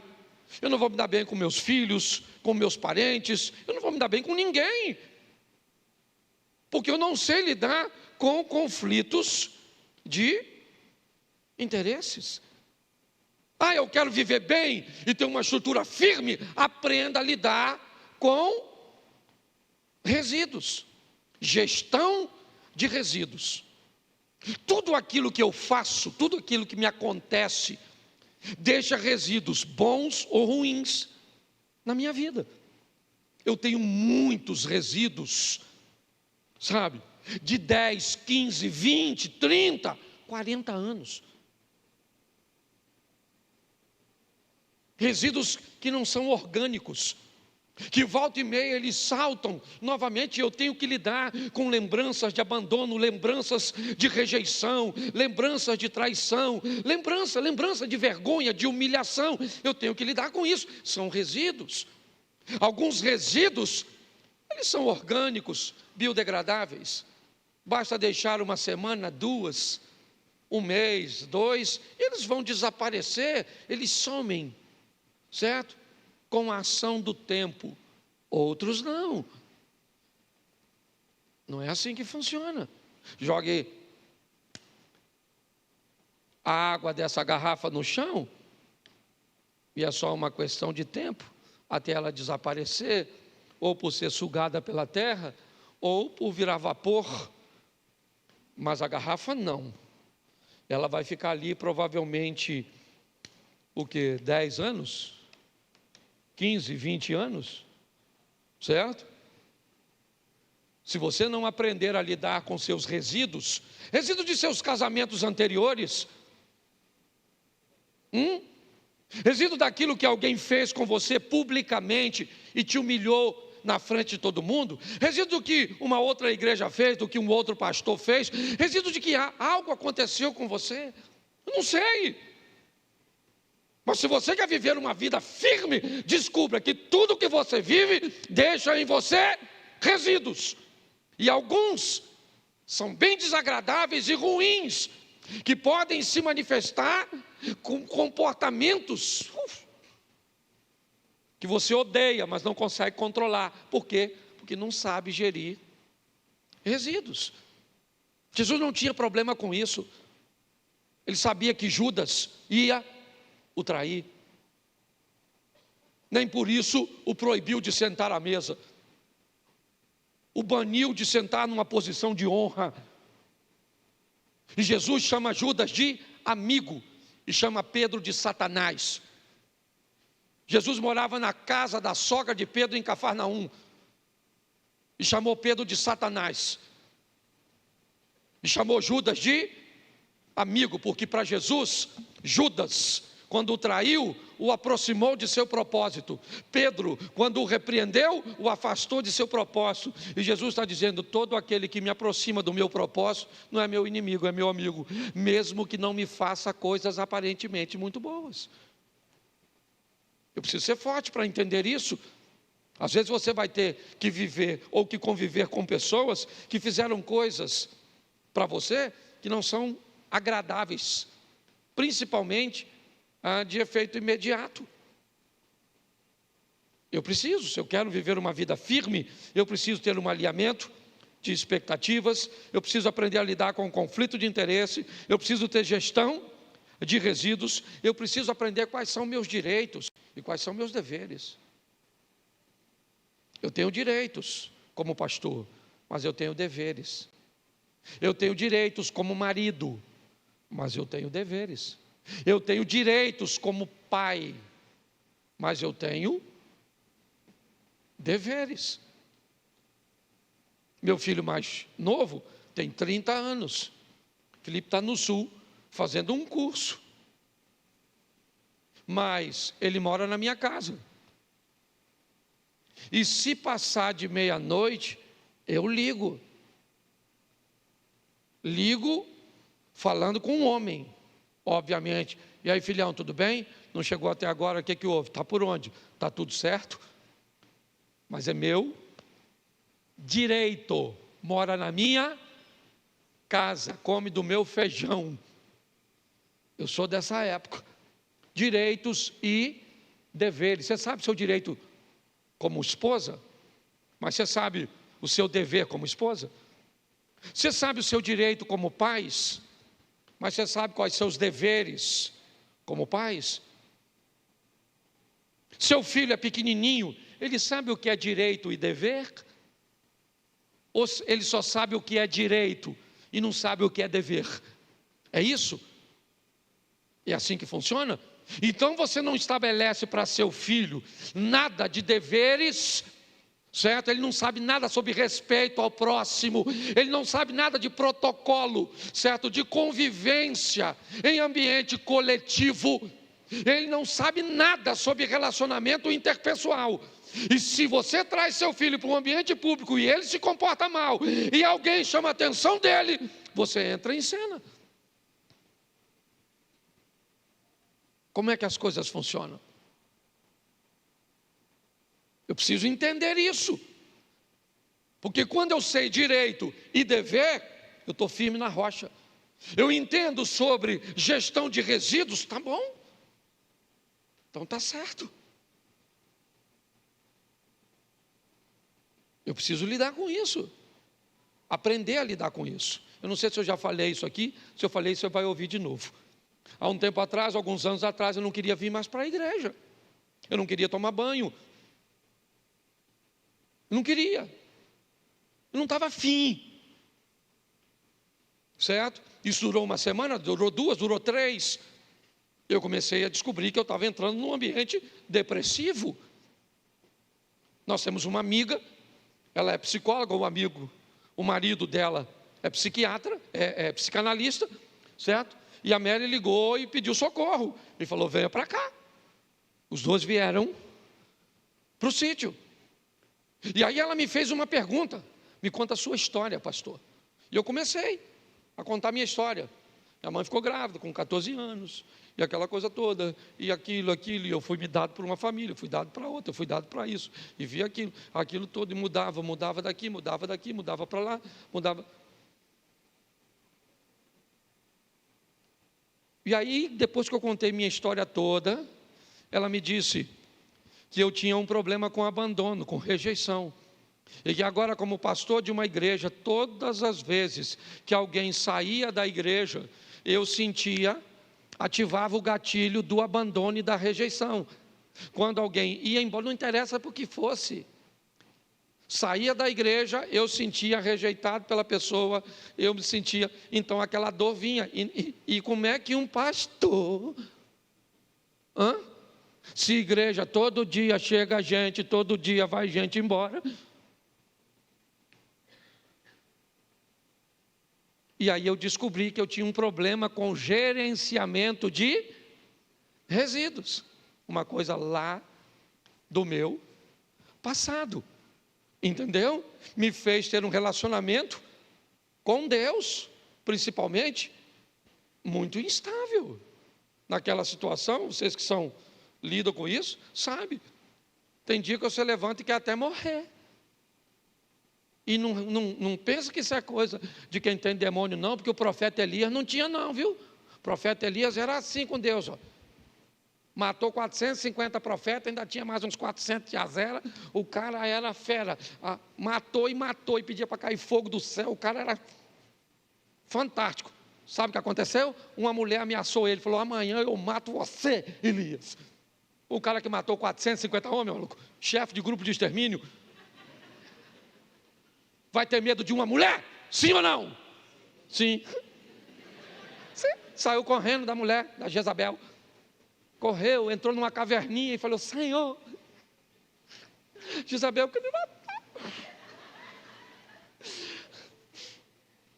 eu não vou me dar bem com meus filhos, com meus parentes, eu não vou me dar bem com ninguém, porque eu não sei lidar com conflitos de interesses. Eu quero viver bem e ter uma estrutura firme. Aprenda a lidar com resíduos, gestão de resíduos. Tudo aquilo que eu faço, tudo aquilo que me acontece, deixa resíduos bons ou ruins na minha vida. Eu tenho muitos resíduos, sabe? De 10, 15, 20, 30, 40 anos. Resíduos que não são orgânicos, que volta e meia eles saltam novamente, eu tenho que lidar com lembranças de abandono, lembranças de rejeição, lembranças de traição, lembrança de vergonha, de humilhação. Eu tenho que lidar com isso. São resíduos. Alguns resíduos, eles são orgânicos, biodegradáveis. Basta deixar uma semana, 2, 1 mês, 2, eles vão desaparecer, eles somem, certo? Com a ação do tempo. Outros não. Não é assim que funciona. Jogue a água dessa garrafa no chão e é só uma questão de tempo até ela desaparecer, ou por ser sugada pela terra, ou por virar vapor. Mas a garrafa não. Ela vai ficar ali provavelmente, 10 anos? 15, 20 anos? Certo? Se você não aprender a lidar com seus resíduos de seus casamentos anteriores, resíduo daquilo que alguém fez com você publicamente e te humilhou na frente de todo mundo, resíduo do que uma outra igreja fez, do que um outro pastor fez, resíduo de que algo aconteceu com você, eu não sei. Mas se você quer viver uma vida firme, descubra que tudo que você vive deixa em você resíduos. E alguns são bem desagradáveis e ruins, que podem se manifestar com comportamentos que você odeia, mas não consegue controlar. Por quê? Porque não sabe gerir resíduos. Jesus não tinha problema com isso. Ele sabia que Judas ia o trair. Nem por isso o proibiu de sentar à mesa. O baniu de sentar numa posição de honra. E Jesus chama Judas de amigo e chama Pedro de Satanás. Jesus morava na casa da sogra de Pedro em Cafarnaum e chamou Pedro de Satanás. E chamou Judas de amigo, porque para Jesus, Judas, quando o traiu, o aproximou de seu propósito. Pedro, quando o repreendeu, o afastou de seu propósito. E Jesus está dizendo: todo aquele que me aproxima do meu propósito não é meu inimigo, é meu amigo, mesmo que não me faça coisas aparentemente muito boas. Eu preciso ser forte para entender isso. Às vezes você vai ter que viver ou que conviver com pessoas que fizeram coisas para você que não são agradáveis, principalmente de efeito imediato. Se eu quero viver uma vida firme, eu preciso ter um alinhamento de expectativas, eu preciso aprender a lidar com o conflito de interesse, eu preciso ter gestão de resíduos, eu preciso aprender quais são meus direitos e quais são meus deveres. Eu tenho direitos como pastor, mas eu tenho deveres. Eu tenho direitos como marido, mas eu tenho deveres. Eu tenho direitos como pai, mas eu tenho deveres. Meu filho mais novo tem 30 anos. Felipe está no sul fazendo um curso. Mas ele mora na minha casa. E se passar de meia-noite, eu ligo. Ligo falando com um homem, obviamente. E aí, filhão, tudo bem? Não chegou até agora, o que houve? Está por onde? Está tudo certo? Mas é meu direito. Mora na minha casa, come do meu feijão. Eu sou dessa época. Direitos e deveres. Você sabe o seu direito como esposa? Mas você sabe o seu dever como esposa? Você sabe o seu direito como pais? Mas você sabe quais são os deveres como pais? Seu filho é pequenininho, ele sabe o que é direito e dever? Ou ele só sabe o que é direito e não sabe o que é dever? É isso? É assim que funciona? Então você não estabelece para seu filho nada de deveres, certo? Ele não sabe nada sobre respeito ao próximo, ele não sabe nada de protocolo, certo? De convivência em ambiente coletivo, ele não sabe nada sobre relacionamento interpessoal. E se você traz seu filho para um ambiente público e ele se comporta mal, e alguém chama a atenção dele, você entra em cena. Como é que as coisas funcionam? Eu preciso entender isso. Porque quando eu sei direito e dever, eu estou firme na rocha. Eu entendo sobre gestão de resíduos, tá bom. Então tá certo. Eu preciso lidar com isso. Aprender a lidar com isso. Eu não sei se eu já falei isso aqui. Se eu falei, você vai ouvir de novo. Há um tempo atrás, alguns anos atrás, eu não queria vir mais para a igreja. Eu não queria tomar banho. Eu não queria. Eu não estava afim. Certo? Isso durou uma semana, durou 2, durou 3. Eu comecei a descobrir que eu estava entrando num ambiente depressivo. Nós temos uma amiga, ela é psicóloga, o marido dela é psiquiatra, é psicanalista, certo? E a Mary ligou e pediu socorro. Ele falou: venha para cá. Os dois vieram para o sítio. E aí ela me fez uma pergunta: me conta a sua história, pastor. E eu comecei a contar a minha história. Minha mãe ficou grávida com 14 anos, e aquela coisa toda, e aquilo, e eu fui me dado por uma família, fui dado para outra, fui dado para isso, e vi aquilo todo, e mudava daqui, mudava para lá, mudava. E aí, depois que eu contei minha história toda, ela me disse que eu tinha um problema com abandono, com rejeição. E que agora, como pastor de uma igreja, todas as vezes que alguém saía da igreja, eu sentia, ativava o gatilho do abandono e da rejeição. Quando alguém ia embora, não interessa por que fosse, saía da igreja, eu sentia rejeitado pela pessoa, eu me sentia, então aquela dor vinha. E como é que um pastor, se igreja todo dia chega gente, todo dia vai gente embora, e aí eu descobri que eu tinha um problema com gerenciamento de resíduos, uma coisa lá do meu passado. Entendeu? Me fez ter um relacionamento com Deus, principalmente, muito instável. Naquela situação, vocês que lidam com isso, sabem. Tem dia que você levanta e quer até morrer. E não pensa que isso é coisa de quem tem demônio, não, porque o profeta Elias não tinha, não, viu? O profeta Elias era assim com Deus, ó. Matou 450 profetas, ainda tinha mais uns 400 de Azera. O cara era fera. Matou e pedia para cair fogo do céu. O cara era fantástico. Sabe o que aconteceu? Uma mulher ameaçou ele, falou: amanhã eu mato você, Elias. O cara que matou 450 homens, maluco, chefe de grupo de extermínio, vai ter medo de uma mulher? Sim ou não? Sim. Saiu correndo da mulher, da Jezabel. Correu, entrou numa caverninha e falou: Senhor, Jezabel quer me matar.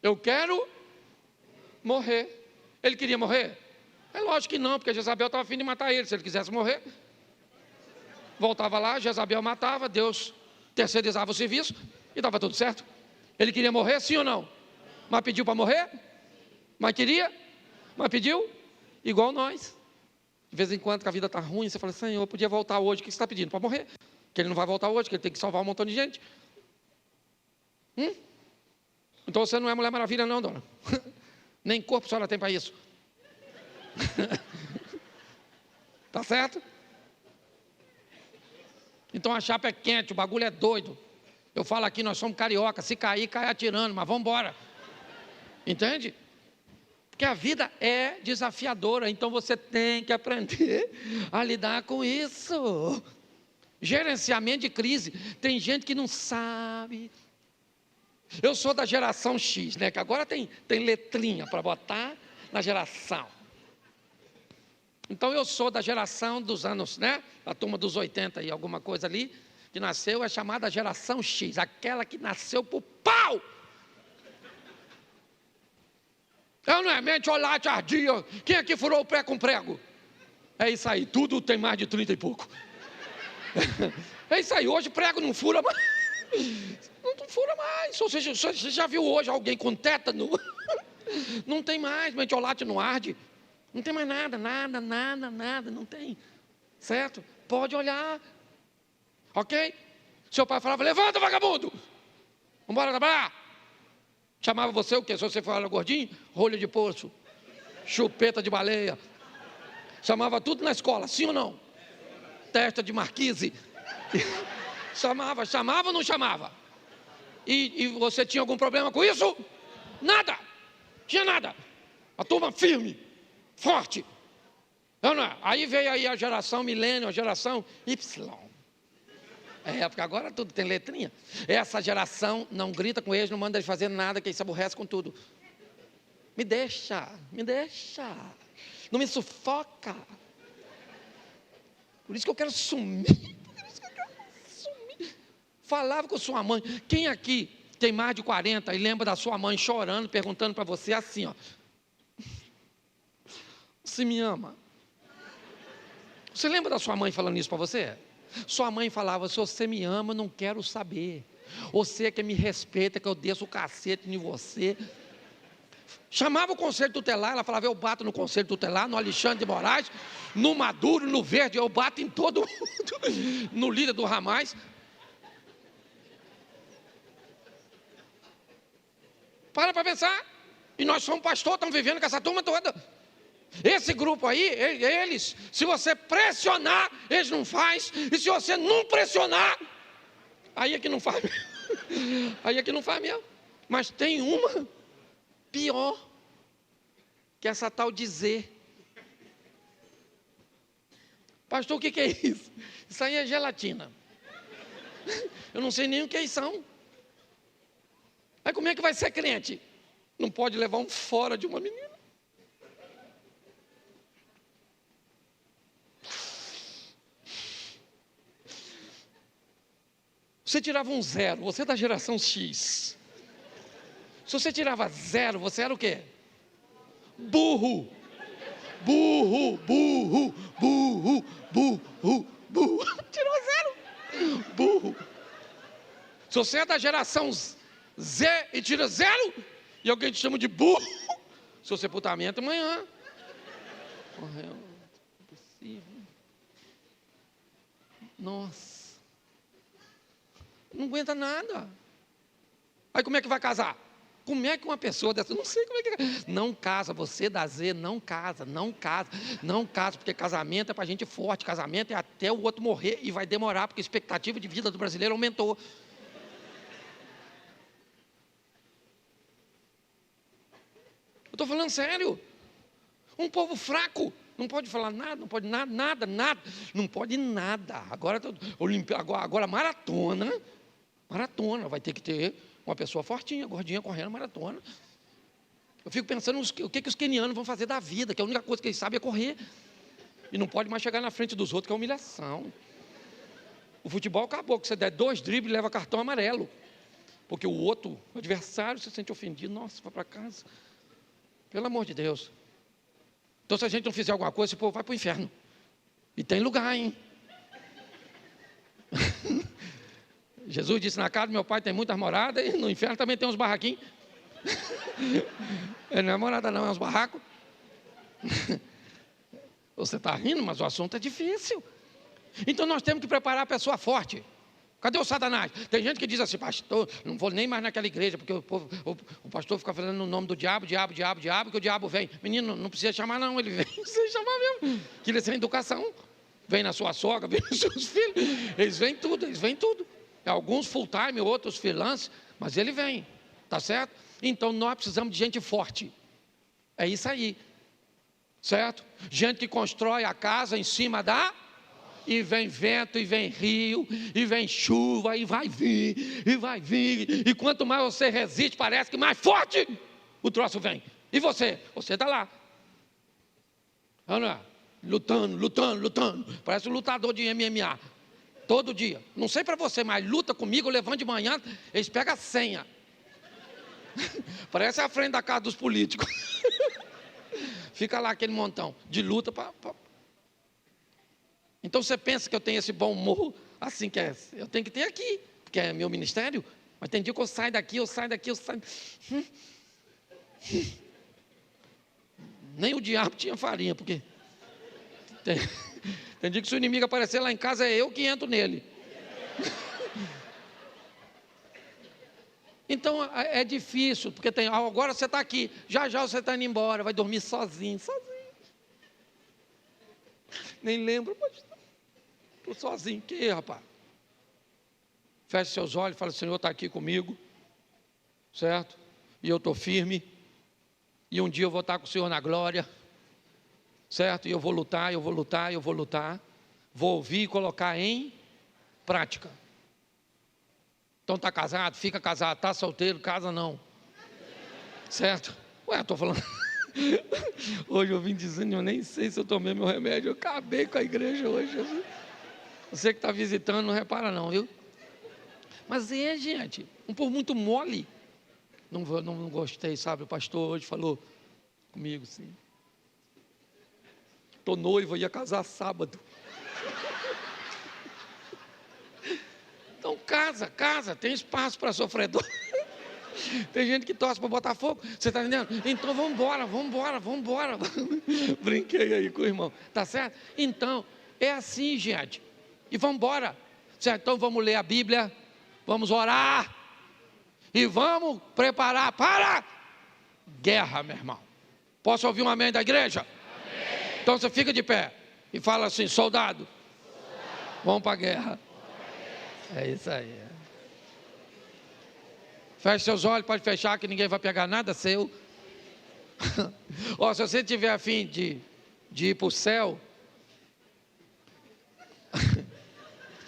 Eu quero morrer. Ele queria morrer? É lógico que não, porque Jezabel estava a fim de matar ele. Se ele quisesse morrer, voltava lá, Jezabel matava, Deus terceirizava o serviço e estava tudo certo. Ele queria morrer, sim ou não? Mas pediu para morrer? Mas queria? Mas pediu? Igual nós. De vez em quando que a vida está ruim, você fala: Senhor, eu podia voltar hoje. O que você está pedindo? Para morrer. Que ele não vai voltar hoje, que ele tem que salvar um montão de gente. Então você não é Mulher Maravilha não, dona. Nem corpo a senhora tem para isso. Tá certo? Então a chapa é quente, o bagulho é doido. Eu falo aqui, nós somos carioca. Se cair, cai atirando, mas vamos embora. Entende? Porque a vida é desafiadora, então você tem que aprender a lidar com isso. Gerenciamento de crise. Tem gente que não sabe. Eu sou da geração X, né? Que agora tem letrinha para botar na geração. Então eu sou da geração dos anos, né? A turma dos 80 e alguma coisa ali, que nasceu, é chamada geração X, aquela que nasceu por pau. Eu não é mente, olá, tardia. Quem aqui furou o pé com prego? É isso aí, tudo tem mais de 30 e pouco. É isso aí, hoje prego não fura mais. Não fura mais. Ou seja, você já viu hoje alguém com tétano? Não tem mais, mentiolate não arde. Não tem mais nada, não tem. Certo? Pode olhar. Ok? Seu pai falava: levanta, vagabundo. Vamos embora trabalhar. Chamava você o quê? Se você for gordinho, rolho de poço, chupeta de baleia. Chamava tudo na escola, sim ou não? Testa de marquise. Chamava ou não chamava? E você tinha algum problema com isso? Nada. Tinha nada. A turma firme, forte. Não é? Aí veio aí a geração milênio, a geração Y. Porque agora tudo tem letrinha. Essa geração não grita com eles, não manda eles fazer nada, que eles se aborrece com tudo. Me deixa. Não me sufoca. Por isso que eu quero sumir. Falava com sua mãe. Quem aqui tem mais de 40 e lembra da sua mãe chorando, perguntando para você assim, ó: você me ama? Você lembra da sua mãe falando isso para você? Sua mãe falava: se você me ama, eu não quero saber. Você que me respeita, que eu desço o cacete em você. Chamava o conselho tutelar, ela falava: eu bato no conselho tutelar, no Alexandre de Moraes, no Maduro, no Verde, eu bato em todo mundo, no líder do Hamas. Para pensar. E nós somos pastor, estamos vivendo com essa turma toda. Esse grupo aí, eles, se você pressionar, eles não faz. E se você não pressionar, aí é que não faz. Aí é que não faz mesmo. Mas tem uma pior, que é essa tal dizer. Pastor, o que é isso? Isso aí é gelatina. Eu não sei nem o que eles são. Aí como é que vai ser crente? Não pode levar um fora de uma menina. Você tirava um 0, você é da geração X. Se você tirava 0, você era o quê? Burro. Burro, burro, burro, burro, burro. Tirou 0. Burro. Se você é da geração Z e tira 0, e alguém te chama de burro, seu sepultamento amanhã. Morreu. Impossível. Nossa. Não aguenta nada. Aí como é que vai casar? Como é que uma pessoa dessa, não sei como é que... Não casa, você da Z, não casa, não casa, não casa, porque casamento é para gente forte, casamento é até o outro morrer e vai demorar, porque a expectativa de vida do brasileiro aumentou. Eu estou falando sério. Um povo fraco, não pode falar nada, não pode nada, não pode nada. Agora maratona, vai ter que ter uma pessoa fortinha, gordinha, correndo maratona. Eu fico pensando o que os quenianos vão fazer da vida, que a única coisa que eles sabem é correr. E não pode mais chegar na frente dos outros, que é humilhação. O futebol acabou, que você der 2 dribles, leva cartão amarelo. Porque o outro, o adversário, se sente ofendido. Nossa, vai para casa. Pelo amor de Deus. Então, se a gente não fizer alguma coisa, esse povo vai para o inferno. E tem lugar, hein? Jesus disse, na casa do meu pai tem muitas moradas, e no inferno também tem uns barraquinhos. Não é morada não, é uns barracos. Você está rindo, mas o assunto é difícil. Então nós temos que preparar a pessoa forte. Cadê o Satanás? Tem gente que diz assim, pastor, não vou nem mais naquela igreja, porque o pastor fica falando no nome do diabo, que o diabo vem. Menino, não precisa chamar não, ele vem, não precisa chamar mesmo. Que ele é sem educação. Vem na sua sogra, vem nos seus filhos. Eles vêm tudo. Alguns full time, outros freelance, mas ele vem, tá certo? Então nós precisamos de gente forte. É isso aí, certo? Gente que constrói a casa em cima da... E vem vento, e vem rio, e vem chuva, e vai vir. E quanto mais você resiste, parece que mais forte o troço vem. E você? Você está lá. Olha, lutando. Parece um lutador de MMA. Todo dia. Não sei para você, mas luta comigo, eu levanto de manhã, eles pegam a senha. Parece a frente da casa dos políticos. Fica lá aquele montão de luta para... Então você pensa que eu tenho esse bom humor, assim que é, eu tenho que ter aqui, porque é meu ministério, mas tem dia que eu saio daqui. Nem o diabo tinha farinha, porque tem dia que se o inimigo aparecer lá em casa, é eu que entro nele. Então é difícil, porque agora você está aqui, já você está indo embora, vai dormir sozinho. Nem lembro, mas estou sozinho. Que rapaz? Feche seus olhos e fala, Senhor está aqui comigo, certo? E eu estou firme, e um dia eu vou estar com o Senhor na glória, certo? E eu vou lutar, vou ouvir e colocar em prática. Então está casado, fica casado, está solteiro, casa não, certo? Ué, estou falando... Hoje eu vim dizendo, eu nem sei se eu tomei meu remédio, eu acabei com a igreja hoje. Você que está visitando, não repara não, viu? Mas gente, um povo muito mole. Não gostei, sabe? O pastor hoje falou comigo assim. Estou noivo, ia casar sábado. Então casa, tem espaço para sofredor. Tem gente que torce para botar fogo, você está entendendo? Então vamos embora. Brinquei aí com o irmão, tá certo? Então, é assim, gente. E vamos embora, certo? Então vamos ler a Bíblia, vamos orar e vamos preparar para guerra, meu irmão. Posso ouvir um amém da igreja? Então você fica de pé e fala assim: soldado, vamos para a guerra. É isso aí. Feche seus olhos, pode fechar, que ninguém vai pegar nada seu. Ó, se você tiver a fim de ir para o céu,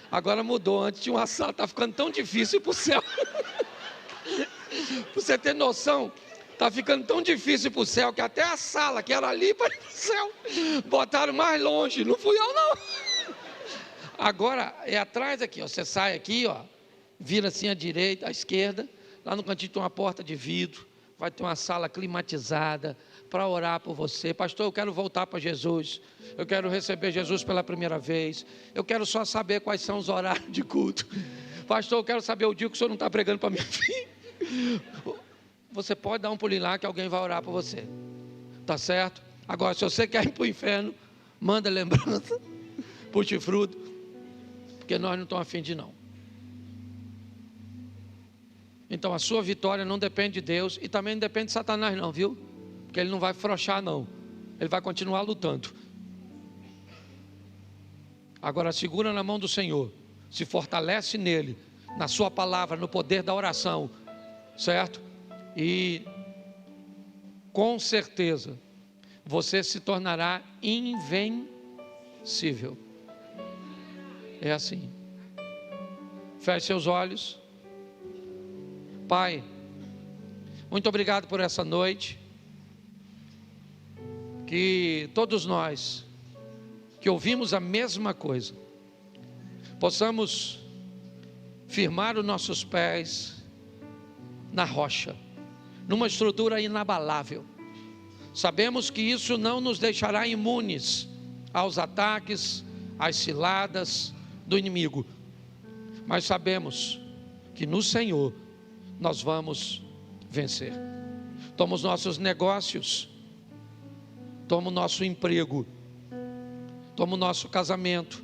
agora mudou. Antes tinha uma sala, está ficando tão difícil ir para o céu. Para você ter noção, está ficando tão difícil ir para o céu, que até a sala que era ali para ir para o céu, botaram mais longe. Não fui eu, não. Agora é atrás aqui, ó. Você sai aqui, ó, vira assim à direita, à esquerda. Lá no cantinho tem uma porta de vidro, vai ter uma sala climatizada para orar por você. Pastor, eu quero voltar para Jesus, eu quero receber Jesus pela primeira vez, eu quero só saber quais são os horários de culto. Pastor, eu quero saber o dia que o senhor não está pregando para minha filha. Você pode dar um pulinho lá que alguém vai orar por você, tá certo? Agora, se você quer ir para o inferno, manda lembrança, puxe fruto, porque nós não estamos afim de não. Então a sua vitória não depende de Deus e também não depende de Satanás não, viu? Porque ele não vai afrouxar não, ele vai continuar lutando. Agora segura na mão do Senhor, se fortalece nele, na sua palavra, no poder da oração, certo? E com certeza você se tornará invencível. É assim. Feche seus olhos. Pai, muito obrigado por essa noite, que todos nós, que ouvimos a mesma coisa, possamos firmar os nossos pés na rocha, numa estrutura inabalável. Sabemos que isso não nos deixará imunes aos ataques, às ciladas do inimigo, mas sabemos que no Senhor nós vamos vencer. Toma os nossos negócios, toma o nosso emprego, toma o nosso casamento,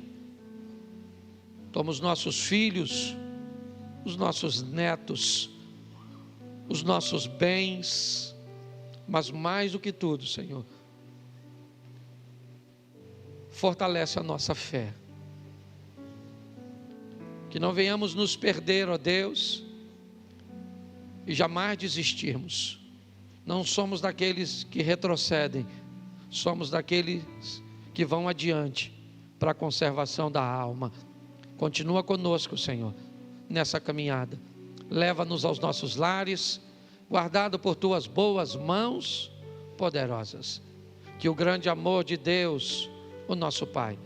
toma os nossos filhos, os nossos netos, os nossos bens, mas mais do que tudo, Senhor, fortalece a nossa fé, que não venhamos nos perder, ó Deus, e jamais desistirmos. Não somos daqueles que retrocedem, somos daqueles que vão adiante para a conservação da alma. Continua conosco, Senhor, nessa caminhada. Leva-nos aos nossos lares, guardado por tuas boas mãos poderosas. Que o grande amor de Deus, o nosso Pai,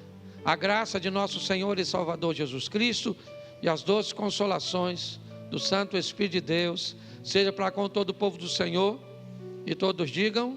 a graça de nosso Senhor e Salvador Jesus Cristo e as doces consolações do Santo Espírito de Deus seja para com todo o povo do Senhor, e todos digam